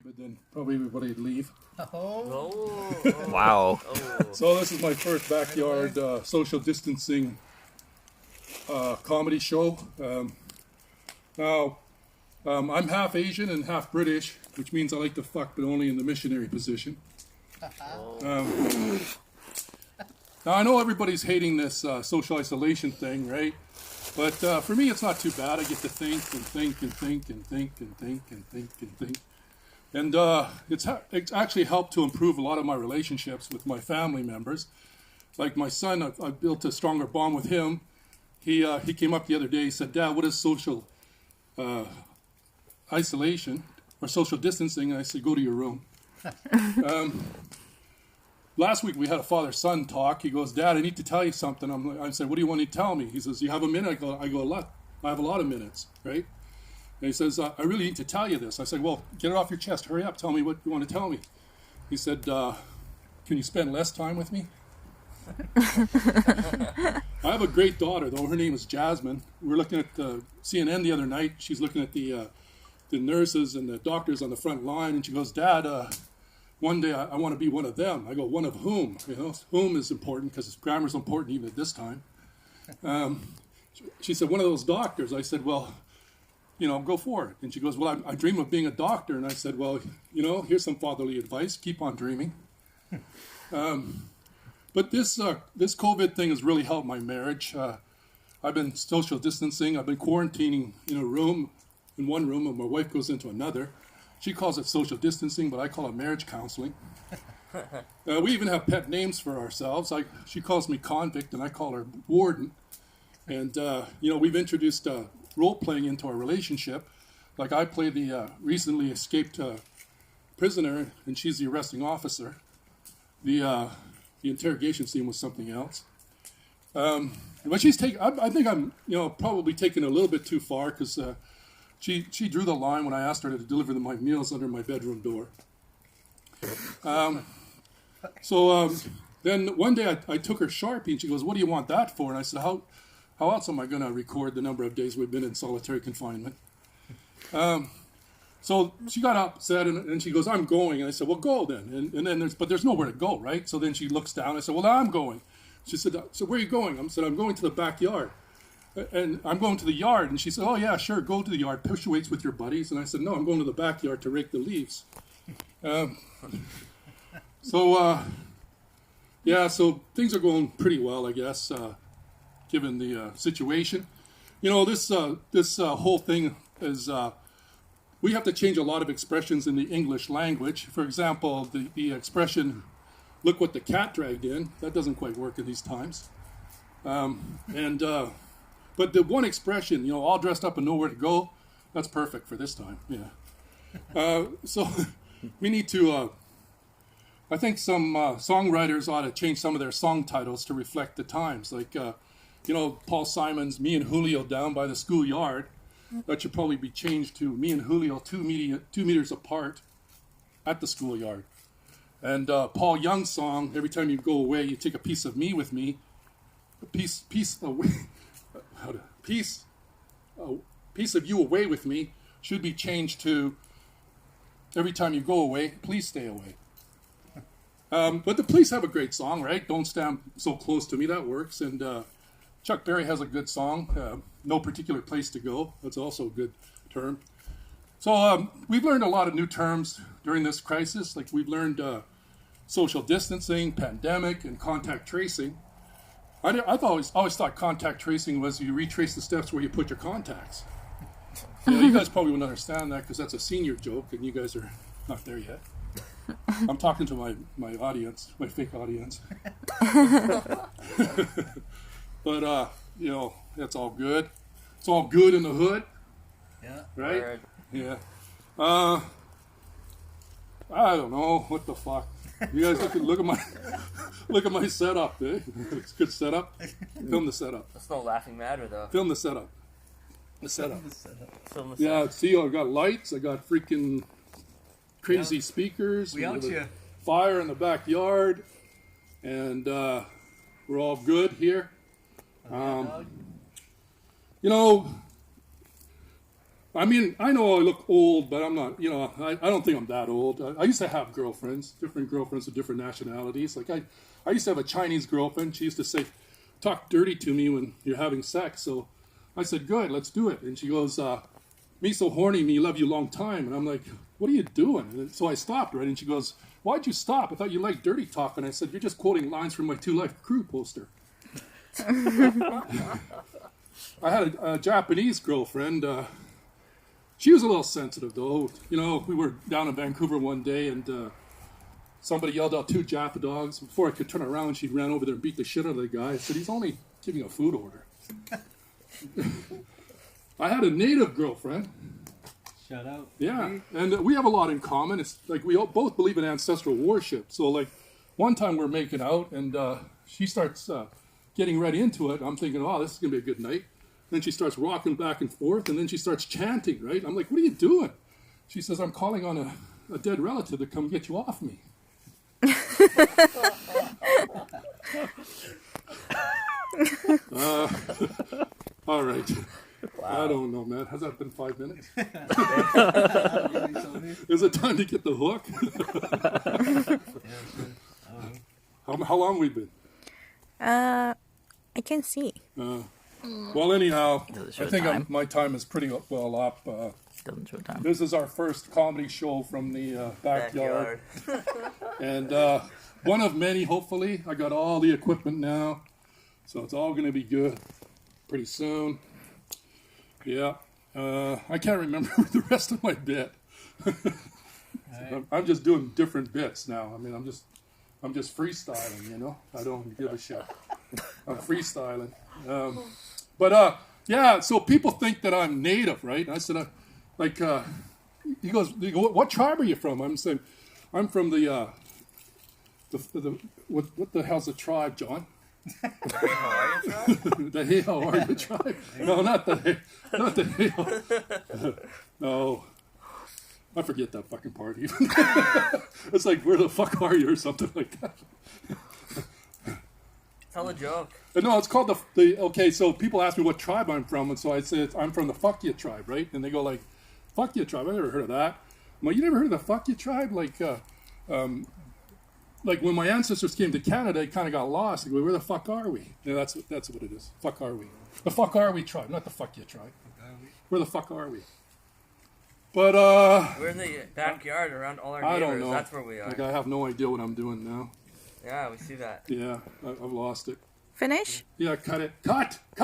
but then probably everybody would leave. Wow. So this is my first backyard social distancing comedy show. Now, I'm half Asian and half British, which means I like to fuck, but only in the missionary position. Now, I know everybody's hating this social isolation thing, right? But for me, it's not too bad. I get to think and think and think and think and think and think and think. And it's actually helped to improve a lot of my relationships with my family members. Like my son, I built a stronger bond with him. He came up the other day, he said, "Dad, what is social isolation or social distancing?" And I said, "Go to your room." Last week we had a father-son talk. He goes, "Dad, I need to tell you something." I said, "What do you want to tell me?" He says, "You have a minute?" I go, I have a lot of minutes, right? And he says, "I really need to tell you this." I said, "Well, get it off your chest. Hurry up. Tell me what you want to tell me." He said, "Can you spend less time with me?" I have a great daughter, though. Her name is Jasmine. We were looking at CNN the other night. She's looking at the nurses and the doctors on the front line, and she goes, "Dad, one day I want to be one of them." I go, "One of whom?" You know, whom is important because grammar's important even at this time. She said, "One of those doctors." I said, "Well, you know, go for it." And she goes, "Well, I dream of being a doctor." And I said, "Well, you know, here's some fatherly advice. Keep on dreaming." But this COVID thing has really helped my marriage. I've been social distancing. I've been quarantining in one room, and my wife goes into another. She calls it social distancing, but I call it marriage counseling. We even have pet names for ourselves. She calls me convict, and I call her warden. And, you know, we've introduced role-playing into our relationship. Like I play the recently escaped prisoner, and she's the arresting officer. The interrogation scene was something else. But she's I think I'm, you know, probably taking it a little bit too far because she drew the line when I asked her to deliver my meals under my bedroom door. Then one day I took her Sharpie and she goes, "What do you want that for?" And I said, How else am I going to record the number of days we've been in solitary confinement?" So she got upset and she goes, "I'm going." And I said, "Well, go then." And then there's nowhere to go, right? So then she looks down. I said, "Well, I'm going." She said, "So where are you going?" I said, "I'm going to the backyard." And I'm going to the yard. And she said, "Oh, yeah, sure, go to the yard. Push weights with your buddies." And I said, "No, I'm going to the backyard to rake the leaves." So things are going pretty well, I guess, given the situation. You know, this whole thing is... we have to change a lot of expressions in the English language. For example, the expression, "Look what the cat dragged in," that doesn't quite work in these times. But the one expression, you know, "all dressed up and nowhere to go," that's perfect for this time, yeah. So we need to, I think some songwriters ought to change some of their song titles to reflect the times. Like, you know, Paul Simon's "Me and Julio Down by the Schoolyard." That should probably be changed to "Me and Julio 2 meters apart at the schoolyard." And Paul Young's song, "Every time you go away, you take a piece of me with me." A piece of you away with me should be changed to "Every time you go away, please stay away." But the Police have a great song, right? "Don't Stand So Close to Me," that works. And Chuck Berry has a good song, "No Particular Place to Go." That's also a good term. So we've learned a lot of new terms during this crisis. Like we've learned social distancing, pandemic, and contact tracing. I've always thought contact tracing was you retrace the steps where you put your contacts. You guys probably wouldn't understand that because that's a senior joke, and you guys are not there yet. I'm talking to my audience, my fake audience. But, you know, that's all good. It's all good in the hood. Yeah. Right? Yeah. I don't know. What the fuck? You guys look at my setup, eh? It's a good setup. Film the setup. That's no laughing matter, though. Film the setup. The setup. Film the Yeah, setup. see, I got lights. I got freaking crazy speakers. We out you. Fire in the backyard. And we're all good here. You know, I mean, I know I look old, but I'm not, I don't think I'm that old. I used to have girlfriends, different girlfriends of different nationalities. Like, I used to have a Chinese girlfriend. She used to talk dirty to me when you're having sex. So I said, good, let's do it. And she goes, me so horny, me love you long time. And I'm like, what are you doing? And so I stopped, right? And she goes, why'd you stop? I thought you liked dirty talk. And I said, you're just quoting lines from my 2 Life Crew poster. I had a Japanese girlfriend. She was a little sensitive, though. We were down in Vancouver one day, and somebody yelled out 2 Japa dogs. Before I could turn around, she ran over there and beat the shit out of the guy. I said, he's only giving a food order. I had a native girlfriend. Shout out. Yeah, and we have a lot in common. It's like we both believe in ancestral worship. So, like, one time we're making out, and she starts getting right into it. I'm thinking, oh, this is going to be a good night. Then she starts rocking back and forth, and then she starts chanting, right? I'm like, what are you doing? She says, I'm calling on a dead relative to come get you off me. All right. Wow. I don't know, man. Has that been 5 minutes? Is it time to get the hook? How long we been? I can see. Well, anyhow, I think my time is pretty well up. Doesn't show time. This is our first comedy show from the backyard. And one of many, hopefully. I got all the equipment now, so it's all going to be good pretty soon. Yeah. I can't remember the rest of my bit. I'm just doing different bits now. I mean, I'm just freestyling, I don't give a shit. I'm freestyling. Yeah, so people think that I'm native, right? And I said, he goes, what tribe are you from? I'm saying, I'm from the what the hell's the tribe, John? The Hey How Are You tribe? No, not the Hey How. No. I forget that fucking part even. It's like, where the fuck are you or something like that. Tell a joke. No, it's called okay, so people ask me what tribe I'm from, and so I say I'm from the Fuck Ya tribe, right? And they go like, Fuck Ya tribe, I never heard of that. I'm like, you never heard of the Fuck Ya tribe? Like when my ancestors came to Canada, they kind of got lost. They go, where the fuck are we? Yeah, that's what it is. Fuck are we? The Fuck Are We tribe, not the Fuck Ya tribe. Where the fuck are we? But we're in the backyard around all our neighbors. I don't know. That's where we are. Like, I have no idea what I'm doing now. Yeah, we see that. Yeah, I've lost it. Finish? Yeah, cut it. Cut!